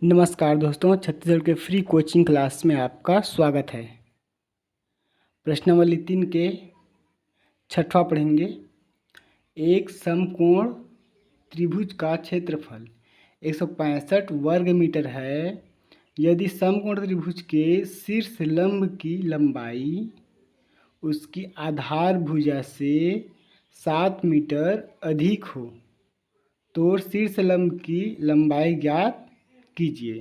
नमस्कार दोस्तों, छत्तीसगढ़ के फ्री कोचिंग क्लास में आपका स्वागत है। प्रश्नावली 3 के छठवां पढ़ेंगे। एक समकोण त्रिभुज का क्षेत्रफल 165 वर्ग मीटर है यदि समकोण त्रिभुज के शीर्ष लंब की लंबाई उसकी आधार भुजा से 7 मीटर अधिक हो तो शीर्ष लंब की लंबाई ज्ञात कीजिए।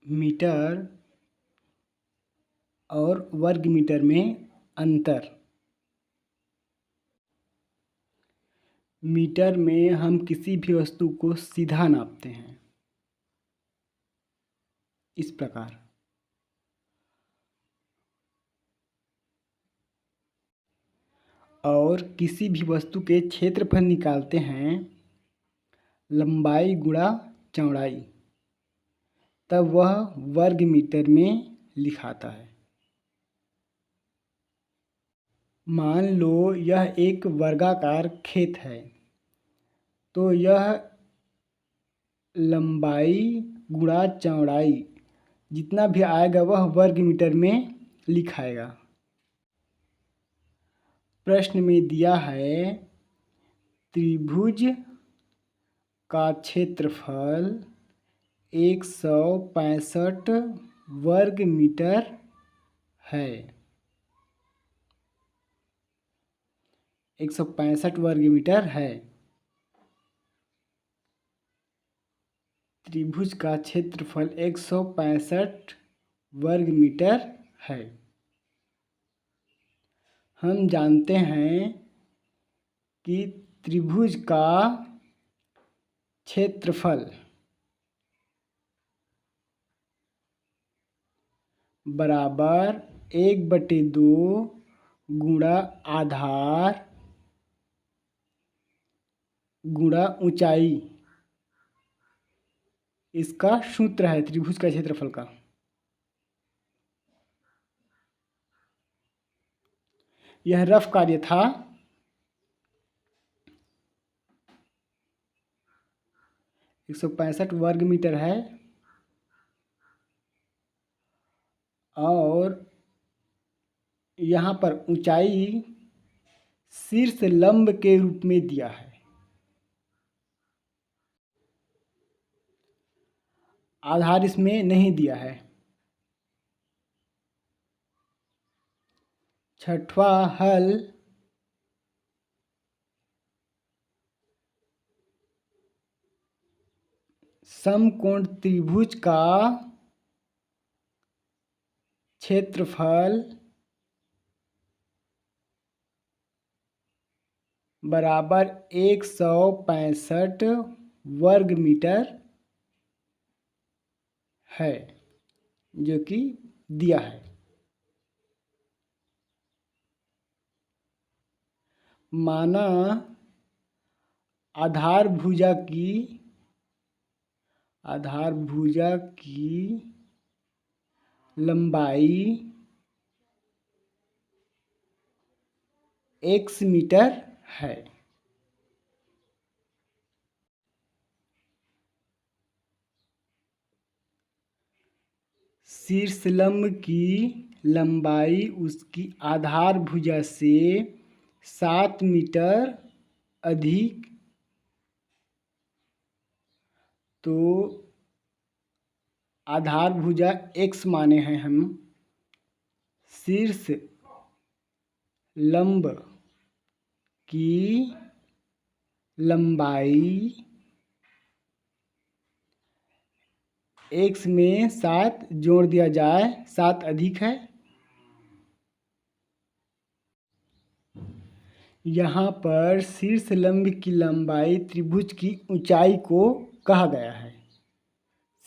मीटर और वर्ग मीटर में अंतर। मीटर में हम किसी भी वस्तु को सीधा नापते हैं, इस प्रकार। और किसी भी वस्तु के क्षेत्रफल निकालते हैं लंबाई गुणा चौड़ाई, तब वह वर्ग मीटर में लिखाता है। मान लो यह एक वर्गाकार खेत है तो यह लंबाई गुणा चौड़ाई जितना भी आएगा वह वर्ग मीटर में लिखाएगा। प्रश्न में दिया है त्रिभुज का क्षेत्रफल 165 वर्ग मीटर है। 165 वर्ग मीटर है। त्रिभुज का क्षेत्रफल 165 वर्ग मीटर है। हम जानते हैं कि त्रिभुज का क्षेत्रफल बराबर 1/2 गुणा आधार गुणा ऊंचाई, इसका सूत्र है त्रिभुज का क्षेत्रफल का। यह रफ कार्य था। एक 165 वर्ग मीटर है और यहाँ पर ऊंचाई शीर्ष लंब के रूप में दिया है। आधार इसमें नहीं दिया है। छठवां हल समकोण त्रिभुज का क्षेत्रफल बराबर 165 वर्ग मीटर है, जो कि दिया है। माना आधार भुजा की लंबाई x मीटर है। शीर्ष लंब की लंबाई उसकी आधार भुजा से 7 मीटर अधिक, तो आधार भुजा x माने हैं हम। शीर्ष लंब की लंबाई x में 7 जोड़ दिया जाए, 7 अधिक है। यहाँ पर शीर्ष लंब की लंबाई त्रिभुज की ऊंचाई को कहा गया है।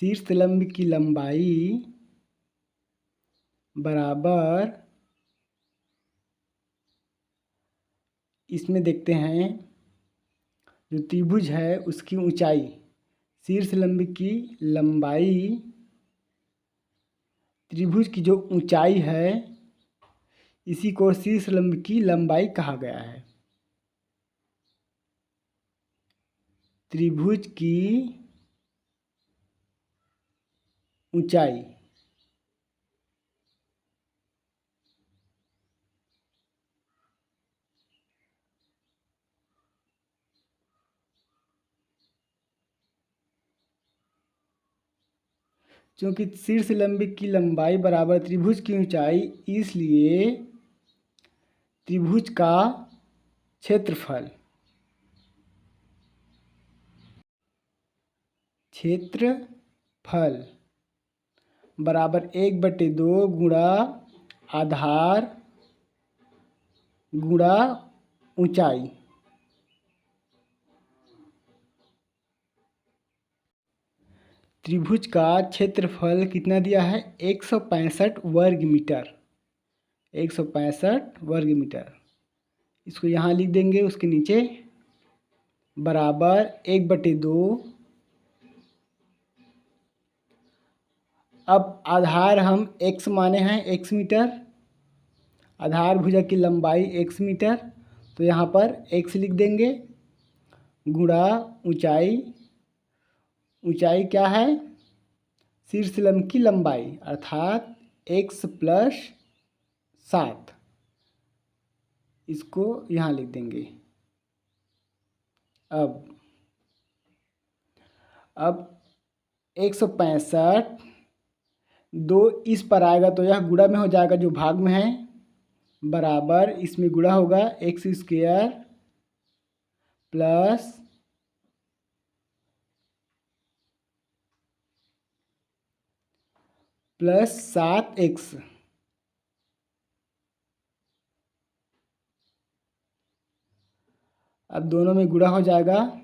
शीर्ष लंब की लंबाई बराबर, इसमें देखते हैं जो त्रिभुज है उसकी ऊंचाई, शीर्ष लंब की लंबाई त्रिभुज की जो ऊंचाई है इसी को शीर्ष लंब की लंबाई कहा गया है। त्रिभुज की ऊंचाई क्योंकि शीर्ष लंब की लंबाई बराबर त्रिभुज की ऊंचाई, इसलिए त्रिभुज का क्षेत्रफल बराबर 1/2 गुणा आधार गुणा ऊंचाई। त्रिभुज का क्षेत्रफल कितना दिया है? 165 वर्ग मीटर। 165 वर्ग मीटर। इसको यहाँ लिख देंगे, उसके नीचे बराबर 1/2। अब आधार हम x माने हैं, x मीटर। आधार भुजा की लंबाई x मीटर, तो यहाँ पर x लिख देंगे गुणा ऊंचाई। ऊंचाई क्या है? शीर्ष लंब की लंबाई अर्थात x + 7। इसको यहाँ लिख देंगे। अब 165 2 इस पर आएगा तो यह गुणा में हो जाएगा, जो भाग में है, बराबर इसमें गुणा होगा x² प्लस 7x। अब दोनों में गुणा हो जाएगा।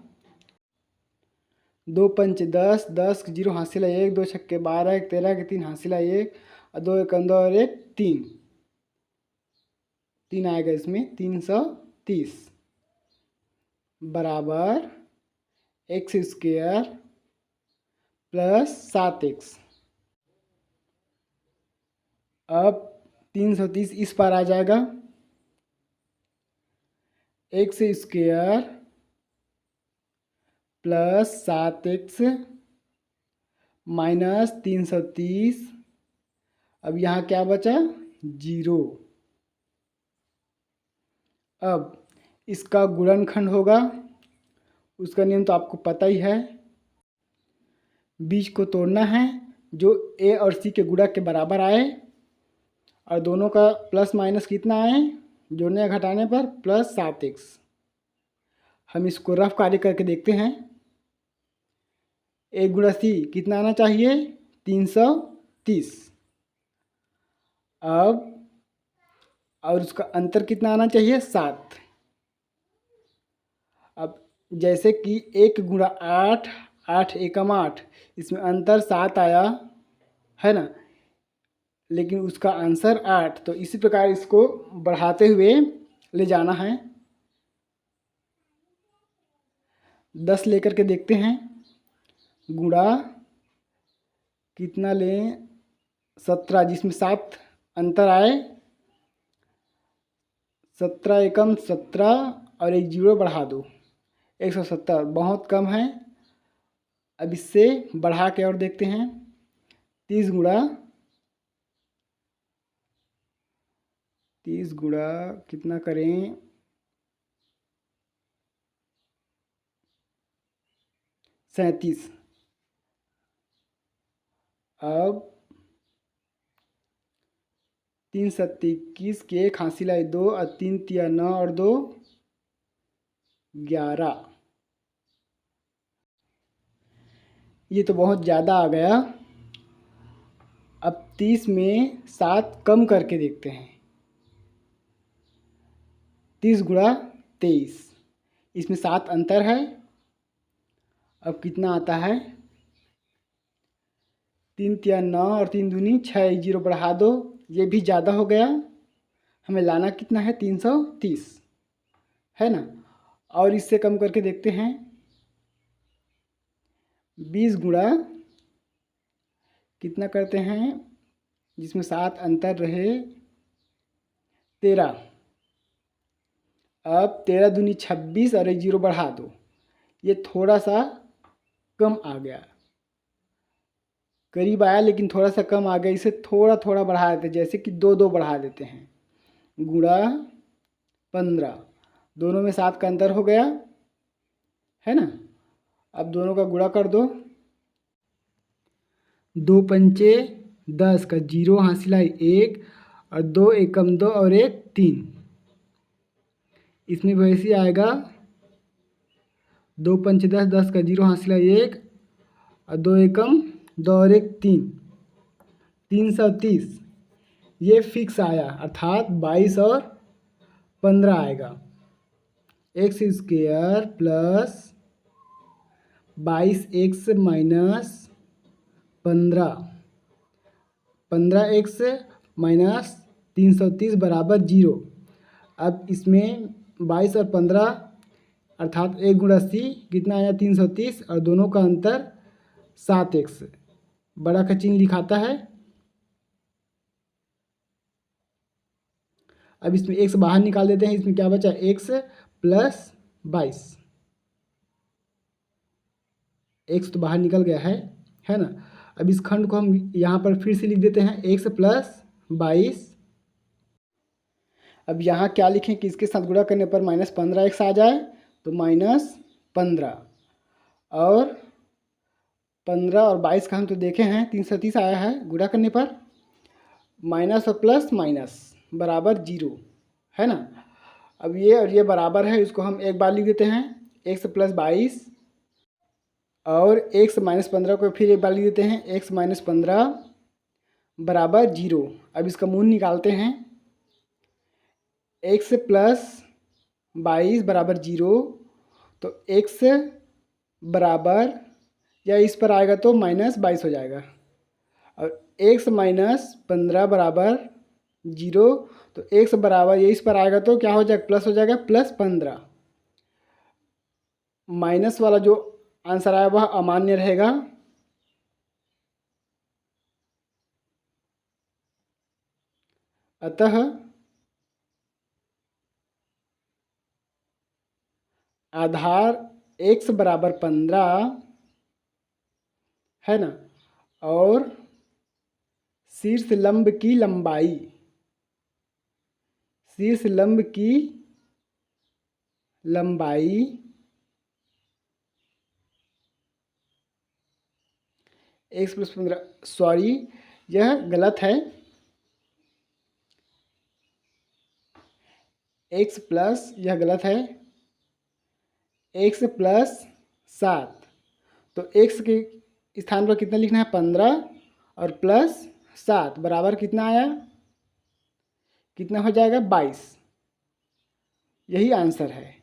2 पंच 10, 10 जीरो हासिला 1, 2 छक्के 12, 1 13 के 3 हासिला 1, और 2 एक 2 और 1 3। 3 आएगा इसमें, 330 बराबर x² प्लस 7x। अब 330 इस पर आ जाएगा, x² प्लस 7x माइनस 330। अब यहाँ क्या बचा? 0। अब इसका गुणनखंड होगा, उसका नियम तो आपको पता ही है। बीच को तोड़ना है, जो a और c के गुणा के बराबर आए, और दोनों का प्लस माइनस कितना आए जोड़ने या घटाने पर? Plus 7x। हम इसको रफ कार्य करके देखते हैं। a गुणा c कितना आना चाहिए? 330। अब और उसका अंतर कितना आना चाहिए? 7। अब जैसे कि 1 गुणा 8, 8 एकम 8, इसमें अंतर 7 आया है ना, लेकिन उसका आंसर 8। तो इसी प्रकार इसको बढ़ाते हुए ले जाना है। 10 लेकर के देखते हैं। गुणा कितना लें? 17, जिसमें 7 अंतर आए। 17 एकम 17 और 1 जीरो बढ़ा दो, 170 बहुत कम है। अब इससे बढ़ा के और देखते हैं। 30 गुणा कितना करें? 37। अब 3 सत्ती 21 के 1 हासिला 2 और 3 तिया 9 और 2 11। ये तो बहुत ज़्यादा आ गया। अब 30 में 7 कम करके देखते हैं। 30 गुणा 23, इसमें 7 अंतर है। अब कितना आता है? 3 तिया 9 और 3 दूनी 6, 0 बढ़ा दो, ये भी ज़्यादा हो गया। हमें लाना कितना है? 330 है ना। और इससे कम करके देखते हैं। 20 गुणा कितना करते हैं जिसमें 7 अंतर रहे? 13। अब 13 दूनी 26 और एक जीरो बढ़ा दो, ये थोड़ा सा कम आ गया, करीब आया लेकिन थोड़ा सा कम आ गया। इसे थोड़ा थोड़ा बढ़ा देते, जैसे कि 2 बढ़ा देते हैं। गुणा 15, दोनों में 7 का अंतर हो गया है ना। अब दोनों का गुणा कर दो, 2 पंचे 10 का जीरो हासिल है 1 और 2 एकम 2 और 1 3। इसमें वैसे आएगा 2 पंचे 10, 10 का जीरो हासिल है 1 और 2 एकम 2 और 1 3, 330। ये फिक्स आया, अर्थात 22 और 15 आएगा। X square plus 22x minus 15x minus 330 बराबर 0। अब इसमें 22 और 15 अर्थात 1 गुणा सी कितना आया 330 और दोनों का अंतर 7x, बड़ा का चिन्ह लिखाता है। अब इसमें x बाहर निकाल देते हैं, इसमें क्या बचा x प्लस 22, x तो बाहर निकल गया है ना। अब इस खंड को हम यहाँ पर फिर से लिख देते हैं x प्लस 22। अब यहाँ क्या लिखें कि इसके साथ गुणा करने पर -15x आ जाए, तो -15 और 15 और 22 का हम तो देखे हैं 330 आया है, गुणा करने पर माइनस और प्लस माइनस बराबर 0 है ना। अब ये और ये बराबर है, इसको हम एक बार लिख देते हैं x प्लस 22 और x माइनस 15 को फिर एक बार लिख देते हैं x माइनस 15 बराबर 0। अब इसका मूल निकालते हैं, x प्लस 22 बराबर 0, तो x बराबर या इस पर आएगा तो -22 हो जाएगा और x माइनस 15 बराबर 0, तो x बराबर ये इस पर आएगा तो क्या हो जाएगा प्लस हो जाएगा +15। माइनस वाला जो आंसर आया वह अमान्य रहेगा। अतः आधार x बराबर 15 है ना, और शीर्ष लंब की लंबाई, शीर्ष लंब की लंबाई x प्लस 15, सॉरी यह गलत है, x प्लस, यह गलत है, x प्लस 7, तो x के स्थान पर कितना लिखना है 15 और प्लस 7 बराबर कितना आया, कितना हो जाएगा 22। यही आंसर है।